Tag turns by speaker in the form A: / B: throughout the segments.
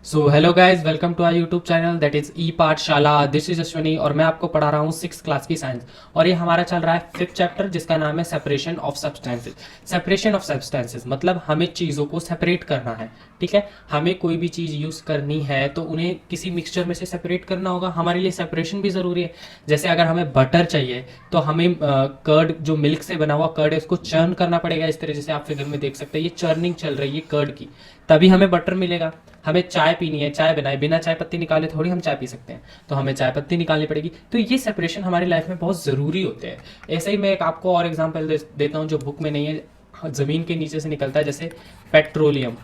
A: So hello guys, welcome to our YouTube channel that is e Pathshala. This is Ashwani और मैं आपको पढ़ा रहा हूँ 6th क्लास की साइंस। और ये हमारा चल रहा है 5th चैप्टर जिसका नाम है separation of substances. Separation of substances मतलब हमें चीज़ों को सेपरेट करना है। ठीक है, हमें कोई भी चीज़ यूज़ करनी है तो उन्हें किसी मिक्सचर में से सेपरेट करना होगा। हमारे लिए सेपरेशन भी ज़रूरी है। जैसे अगर हमें बटर चाहिए तो हमें कर्ड, जो मिल्क से बना हुआ कर्ड है, उसको चर्न करना पड़ेगा। इस तरह जैसे आप फिगर में देख सकते हैं, ये चर्निंग चल रही है कर्ड की, तभी हमें बटर मिलेगा। हमें चाय पीनी है, चाय बनाए बिना चाय पत्ती निकाले थोड़ी हम चाय पी सकते हैं, तो हमें चाय पत्ती निकालनी पड़ेगी। तो ये सेपरेशन हमारी लाइफ में बहुत ज़रूरी होते हैं। ऐसे ही मैं एक आपको और एग्जांपल देता हूँ जो बुक में नहीं है। ज़मीन के नीचे से निकलता है, जैसे पेट्रोलियम।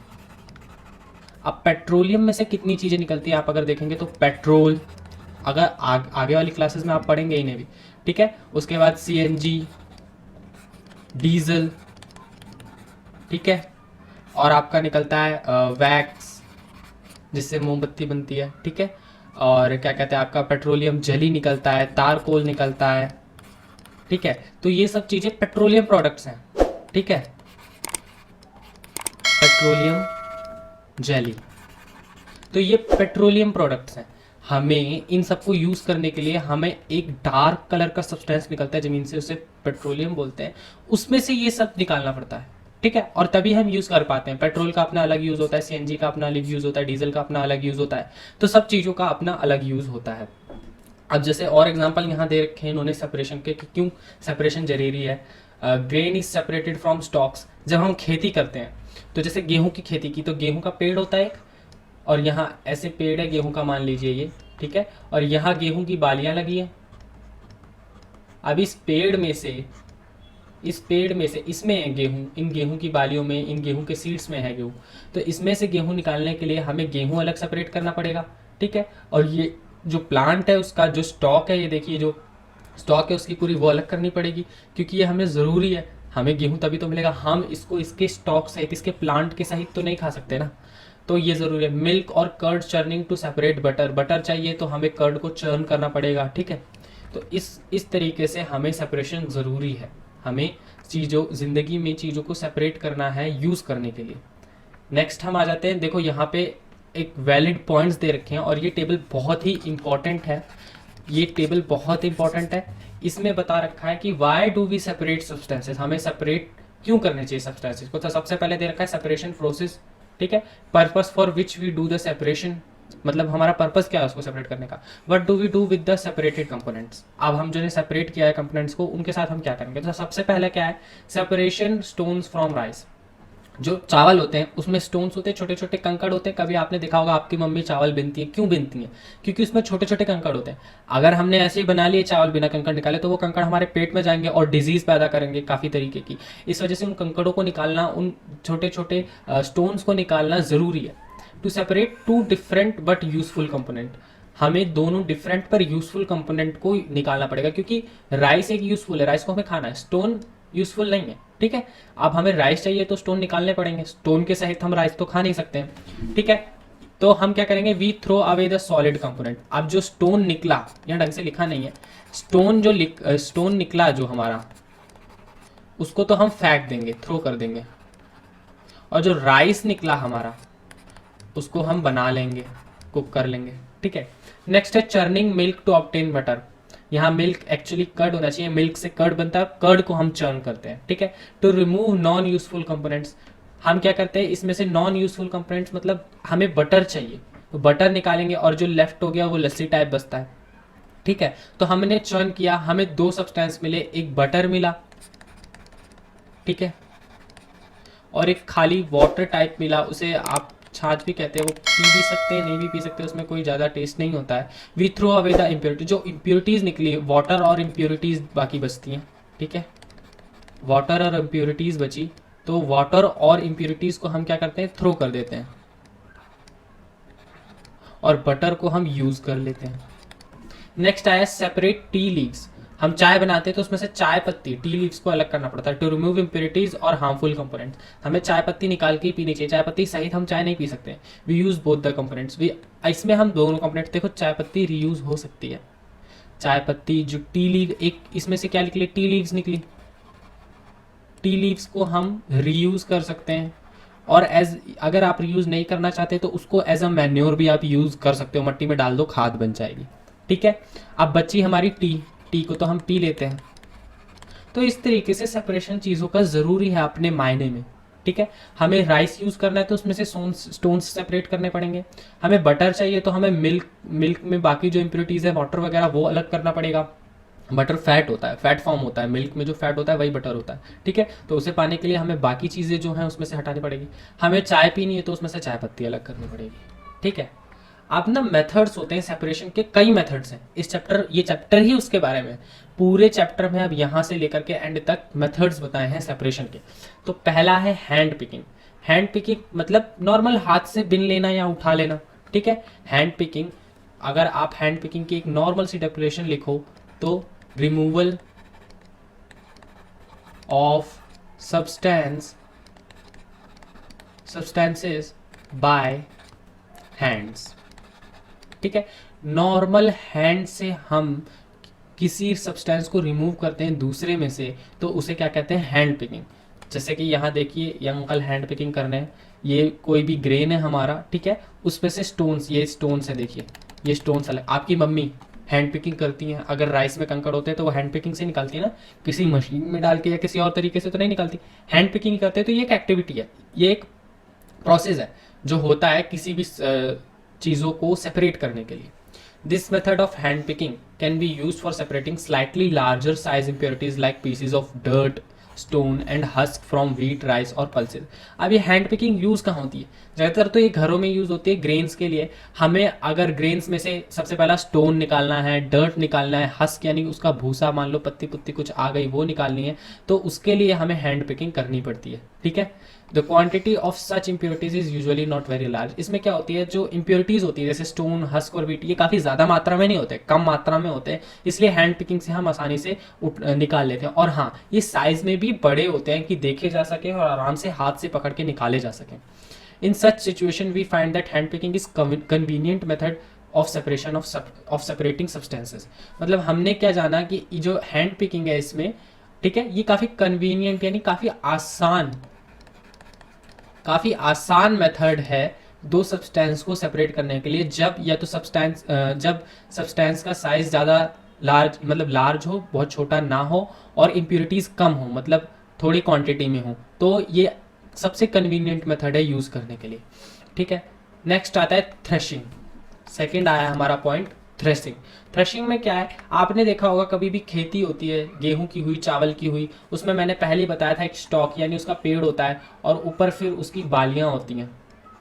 A: अब पेट्रोलियम में से कितनी चीज़ें निकलती है आप अगर देखेंगे तो पेट्रोल, अगर आगे वाली क्लासेस में आप पढ़ेंगे इन्हें भी। ठीक है, उसके बाद सीएनजी, डीजल, ठीक है, और आपका निकलता है वैक्स जिससे मोमबत्ती बनती है। ठीक है, और क्या कहते हैं, आपका पेट्रोलियम जेली निकलता है, तारकोल निकलता है। ठीक है, तो ये सब चीज़ें पेट्रोलियम प्रोडक्ट्स हैं। ठीक है, पेट्रोलियम जेली, तो ये पेट्रोलियम प्रोडक्ट्स हैं। हमें इन सबको यूज़ करने के लिए हमें एक डार्क कलर का सब्सटेंस निकलता है ज़मीन से, उसे पेट्रोलियम बोलते हैं। उसमें से ये सब निकालना पड़ता है। ठीक है, और तभी हम यूज़ कर पाते हैं। पेट्रोल का अपना अलग यूज़ होता है, सीएनजी का अपना अलग यूज़ होता है, डीजल का अपना अलग यूज़ होता है। तो सब चीज़ों का अपना अलग यूज़ होता है। अब जैसे और एग्जांपल यहाँ दे रखे हैं इन्होंने सेपरेशन के कि क्यों सेपरेशन जरूरी है। Grain is separated from stocks. जब हम खेती करते हैं तो जैसे गेहूं की खेती की, तो गेहूं का पेड़ होता है एक, और यहाँ ऐसे पेड़ है गेहूं का, मान लीजिए ये। ठीक है, और यहाँ गेहूं की बालियां लगी है। अब इस पेड़ में से इसमें है गेहूं, इन गेहूं की बालियों में, इन गेहूं के सीड्स में है गेहूं। तो इसमें से गेहूं निकालने के लिए हमें गेहूं अलग सेपरेट करना पड़ेगा। ठीक है, और ये जो प्लांट है उसका जो स्टॉक है, ये देखिए जो स्टॉक है उसकी पूरी वो अलग करनी पड़ेगी, क्योंकि ये हमें ज़रूरी है। हमें गेहूं तभी तो मिलेगा, हम इसको इसके स्टॉक सहित, इसके प्लांट के सहित तो नहीं खा सकते ना। तो ये ज़रूरी है। मिल्क और curd churning to separate butter. Butter चाहिए तो हमें कर्ड को चर्न करना पड़ेगा। ठीक है, तो इस तरीके से हमें सेपरेशन ज़रूरी है। हमें चीज़ों, ज़िंदगी में चीज़ों को सेपरेट करना है यूज़ करने के लिए। नेक्स्ट हम आ जाते हैं, देखो यहाँ पे एक वैलिड पॉइंट्स दे रखे हैं और ये टेबल बहुत ही इंपॉर्टेंट है। ये टेबल बहुत इंपॉर्टेंट है। इसमें बता रखा है कि why do we separate substances, हमें सेपरेट क्यों करने चाहिए सब्सटेंसेस को। तो सबसे पहले दे रखा है सेपरेशन प्रोसेस। ठीक है, purpose for which we do the separation, मतलब हमारा पर्पस क्या है उसको सेपरेट करने का। What do we do with the separated components. अब हम जो ने सेपरेट किया है कंपोनेंट्स को, उनके साथ हम क्या करेंगे। तो सबसे पहले क्या है, सेपरेशन स्टोन्स फ्रॉम राइस। जो चावल होते हैं उसमें स्टोन्स होते हैं, छोटे छोटे कंकड़ होते हैं। कभी आपने देखा होगा आपकी मम्मी चावल बिनती है, क्यों बिनती है, क्योंकि उसमें छोटे छोटे कंकड़ होते हैं। अगर हमने ऐसे ही बना लिए चावल बिना कंकड़ निकाले तो वो कंकड़ हमारे पेट में जाएंगे और डिजीज पैदा करेंगे काफ़ी तरीके की। इस वजह से उन कंकड़ों को निकालना, उन छोटे छोटे स्टोन्स को निकालना ज़रूरी है। To separate two different but useful component, हमें दोनों डिफरेंट पर यूजफुल कंपोनेंट को निकालना पड़ेगा, क्योंकि राइस एक यूजफुल है, राइस को हमें खाना है, स्टोन यूजफुल नहीं है। ठीक है, अब हमें राइस चाहिए तो स्टोन निकालने पड़ेंगे, स्टोन के सहित हम राइस तो खा नहीं सकते हैं। ठीक है, तो हम क्या करेंगे, we throw away the solid component. अब जो स्टोन निकला, यहाँ ढंग से लिखा नहीं है, स्टोन निकला जो हमारा, उसको तो हम फेंक देंगे, थ्रो कर देंगे। और जो राइस निकला हमारा उसको हम बना लेंगे, कुक कर लेंगे। ठीक है, नेक्स्ट है churning milk to obtain butter. यहाँ मिल्क एक्चुअली कर्ड होना चाहिए, मिल्क से कर्ड बनता है, कर्ड को हम चर्न करते हैं। ठीक है, to remove non useful components, हम क्या करते हैं इसमें से नॉन यूजफुल कंपोनेंट्स, मतलब हमें बटर चाहिए तो बटर निकालेंगे और जो लेफ्ट हो गया वो लस्सी टाइप बचता है। ठीक है, तो हमने चर्न किया, हमें दो सब्सटेंस मिले, एक बटर मिला, ठीक है, और एक खाली वाटर टाइप मिला, उसे आप छाछ भी कहते हैं, वो पी भी सकते हैं नहीं भी पी सकते, उसमें कोई ज़्यादा टेस्ट नहीं होता है। We throw away the impurity, जो इम्प्योरिटीज़ निकली, वाटर और इम्प्योरिटीज़ बाकी बचती हैं। ठीक है, वाटर और इम्प्योरिटीज़ बची, तो वाटर और इम्प्योरिटीज़ को हम क्या करते हैं, थ्रो कर देते हैं, और बटर को हम यूज़ कर लेते हैं। नेक्स्ट आया सेपरेट टी लीव्स। हम चाय बनाते हैं तो उसमें से चाय पत्ती, टी लीव्स को अलग करना पड़ता है। टू रिमूव इम्प्योरिटीज और हार्मफुल कंपोनेंट्स, हमें चाय पत्ती निकाल के ही पीनी चाहिए, चाय पत्ती सहित हम चाय नहीं पी सकते। We use both the components, we, इसमें हम दोनों कंपोनेंट्स, देखो चाय पत्ती रीयूज हो सकती है। चाय पत्ती जो टी लीव, एक इसमें से क्या निकली, टी लीव्स निकली, टी लीव्स को हम रीयूज कर सकते हैं। और एज अगर आप यूज़ नहीं करना चाहते तो उसको एज अ मैन्योर भी आप यूज़ कर सकते हो, मट्टी में डाल दो, खाद बन जाएगी। ठीक है, अब बची हमारी टी को तो हम पी लेते हैं। तो इस तरीके से सेपरेशन चीज़ों का ज़रूरी है अपने मायने में। ठीक है, हमें राइस यूज़ करना है तो उसमें से स्टोन्स सेपरेट करने पड़ेंगे। हमें बटर चाहिए तो हमें मिल्क में बाकी जो इम्प्योरिटीज़ है, वाटर वगैरह, वो अलग करना पड़ेगा। बटर फैट होता है, फैट फॉर्म होता है, मिल्क में जो फैट होता है वही बटर होता है। ठीक है, तो उसे पाने के लिए हमें बाकी चीज़ें जो हैं उसमें से हटानी पड़ेगी। हमें चाय पीनी है तो उसमें से चाय पत्ती अलग करनी पड़ेगी। ठीक है, अब ना मेथड्स होते हैं सेपरेशन के, कई मेथड्स हैं। ये चैप्टर ही उसके बारे में, पूरे चैप्टर में अब यहाँ से लेकर के एंड तक मेथड्स बताए हैं सेपरेशन के। तो पहला है हैंड पिकिंग। हैंड पिकिंग मतलब नॉर्मल हाथ से बिन लेना या उठा लेना। ठीक है, हैंड पिकिंग, अगर आप हैंड पिकिंग की एक नॉर्मल सी डेफिनेशन लिखो तो removal of substances by hands. ठीक है, नॉर्मल हैंड से हम किसी सब्सटेंस को रिमूव करते हैं दूसरे में से, तो उसे क्या कहते हैं, हैंड पिकिंग। जैसे कि यहाँ देखिए, यंग अंकल हैंड पिकिंग कर रहे हैं, ये कोई भी ग्रेन है हमारा, ठीक है, उसमें से स्टोन्स, ये स्टोन्स है, देखिए ये स्टोन्स अलग। आपकी मम्मी हैंड पिकिंग करती हैं, अगर राइस में कंकड़ होते हैं तो वो हैंड पिकिंग से निकालती है ना, किसी मशीन में डाल के या किसी और तरीके से तो नहीं निकालती, हैंड पिकिंग करते हैं। तो ये एक एक्टिविटी है, ये एक प्रोसेस है जो होता है किसी भी चीज़ों को सेपरेट करने के लिए। This method of hand picking can be use for separating slightly larger size impurities like pieces of dirt, stone and husk from wheat, rice और पल्सेज। अब ये हैंड पिकिंग यूज कहाँ होती है? ज़्यादातर तो ये घरों में यूज होती है ग्रेन्स के लिए। हमें अगर ग्रेन्स में से सबसे पहला स्टोन निकालना है, डर्ट निकालना है, हस्क यानी उसका भूसा, मान लो पत्ती पुत्ती कुछ आ गई वो निकालनी है, तो उसके लिए हमें हैंड पिकिंग करनी पड़ती है। ठीक है, the quantity of such impurities is usually not very large. इसमें क्या होती है, जो इम्प्योरिटीज होती है जैसे स्टोन, हस्क और व्हीट, ये काफ़ी ज़्यादा मात्रा में नहीं होते, कम मात्रा में होते हैं, इसलिए हैंड पिकिंग से हम आसानी से निकाल लेते हैं। और हाँ, ये साइज में भी बड़े होते हैं कि देखे जा सके और आराम से हाथ से पकड़ के निकाले जा सकें। In such situation we find that hand picking is convenient method of separation of separating substances. मतलब हमने क्या जाना कि जो हैंड पिकिंग है इसमें, ठीक है, ये काफ़ी कन्वीनियंट यानी काफ़ी आसान मेथड है दो सब्सटेंस को सेपरेट करने के लिए, जब या तो जब सब्सटेंस का साइज ज़्यादा लार्ज हो, बहुत छोटा ना हो, और इम्प्योरिटीज़ कम हो, मतलब थोड़ी क्वांटिटी में हो, तो ये सबसे कन्वीनियंट मेथड है यूज़ करने के लिए। ठीक है, नेक्स्ट आता है थ्रेशिंग। सेकेंड आया हमारा पॉइंट थ्रेशिंग। थ्रेशिंग में क्या है, आपने देखा होगा कभी भी खेती होती है, गेहूं की हुई, चावल की हुई, उसमें मैंने पहले ही बताया था एक स्टॉक यानी उसका पेड़ होता है और ऊपर फिर उसकी बालियां होती हैं।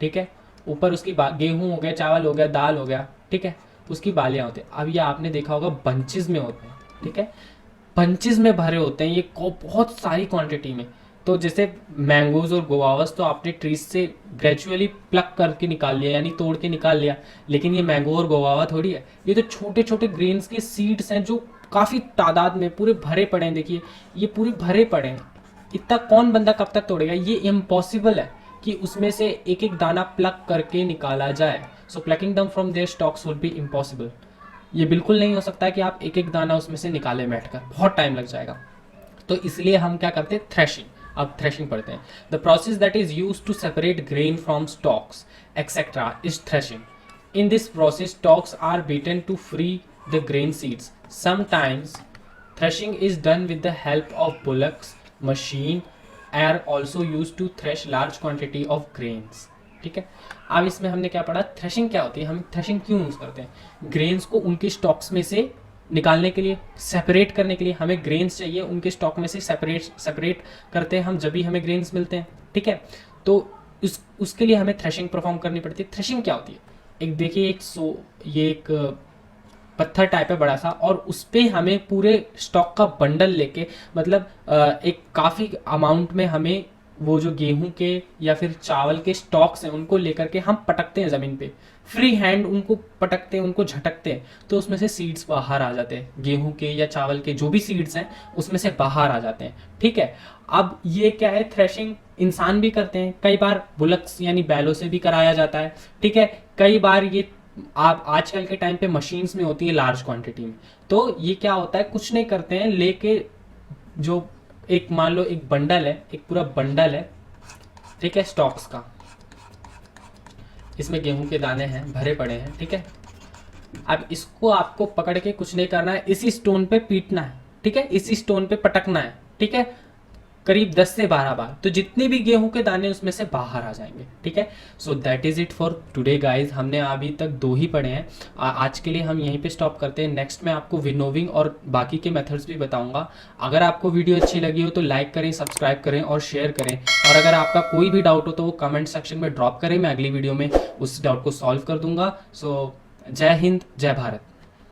A: ठीक है, ऊपर उसकी गेहूं हो गया, चावल हो गया, दाल हो गया, ठीक है, उसकी बालियां होती हैं। अब ये आपने देखा होगा बंचेस में होते हैं। ठीक है, बंचेस में भरे होते हैं ये बहुत सारी क्वांटिटी में। तो जैसे मैंगोज और गुआवास तो आपने ट्रीज से ग्रेजुअली प्लक करके निकाल लिया यानी तोड़ के निकाल लिया, लेकिन ये मैंगो और गुआवा थोड़ी है, ये तो छोटे छोटे ग्रेन्स के सीड्स हैं जो काफ़ी तादाद में पूरे भरे पड़े हैं। देखिए ये पूरे भरे पड़े हैं, इतना कौन बंदा कब तक तोड़ेगा? ये इम्पॉसिबल है कि उसमें से एक एक दाना प्लक करके निकाला जाए। So plucking them from their stalks would be impossible. ये बिल्कुल नहीं हो सकता कि आप एक एक दाना उसमें से निकालें बैठकर, बहुत टाइम लग जाएगा। तो इसलिए हम क्या करते हैं, थ्रेशिंग। अब थ्रेशिंग पढ़ते हैं। The process that is use to separate grain from stalks etcetera is threshing. In this process stalks are beaten to free the grain seeds. Sometimes threshing is done with the help of bullocks machine are also use to thresh large quantity of grains. ठीक है, अब इसमें हमने क्या पढ़ा, threshing क्या होती है, हम थ्रेशिंग क्यों यूज करते हैं? ग्रेन्स को उनके स्टॉक्स में से निकालने के लिए, सेपरेट करने के लिए। हमें ग्रेन्स चाहिए, उनके स्टॉक में से सेपरेट करते हैं हम, जब भी हमें ग्रेन्स मिलते हैं। ठीक है, तो उसके लिए हमें थ्रेशिंग परफॉर्म करनी पड़ती है। थ्रेशिंग क्या होती है, एक देखिए ये एक पत्थर टाइप है बड़ा सा, और उस पर हमें पूरे स्टॉक का बंडल लेके, मतलब एक काफ़ी अमाउंट में हमें वो जो गेहूं के या फिर चावल के स्टॉक्स हैं उनको लेकर के हम पटकते हैं ज़मीन पे, फ्री हैंड उनको पटकते हैं, उनको झटकते हैं, तो उसमें से सीड्स बाहर आ जाते हैं, गेहूं के या चावल के जो भी सीड्स हैं उसमें से बाहर आ जाते हैं। ठीक है, अब ये क्या है, थ्रेशिंग इंसान भी करते हैं, कई बार बुलक्स यानी बैलों से भी कराया जाता है। ठीक है, कई बार ये आप आजकल के टाइम पे मशीन्स में होती है लार्ज क्वांटिटी में। तो ये क्या होता है, कुछ नहीं करते हैं, लेके जो एक मान लो एक बंडल है, एक पूरा बंडल है, ठीक है, स्टॉक्स का। इसमें गेहूं के दाने हैं, भरे पड़े हैं, ठीक है। अब इसको आपको पकड़ के कुछ नहीं करना है, इसी स्टोन पे पीटना है, ठीक है, इसी स्टोन पे पटकना है, ठीक है, करीब 10 से 12 बार, तो जितने भी गेहूं के दाने उसमें से बाहर आ जाएंगे, ठीक है। So that is it for today guys. हमने अभी तक 2 ही पढ़े हैं। आज के लिए हम यहीं पे स्टॉप करते हैं। नेक्स्ट में आपको विनोविंग और बाकी के मेथड्स भी बताऊंगा। अगर आपको वीडियो अच्छी लगी हो तो लाइक करें, सब्सक्राइब करें और शेयर करें। और अगर आपका कोई भी डाउट हो तो वो कमेंट सेक्शन में ड्रॉप करें, मैं अगली वीडियो में उस डाउट को सॉल्व कर दूंगा। सो जय हिंद, जय भारत।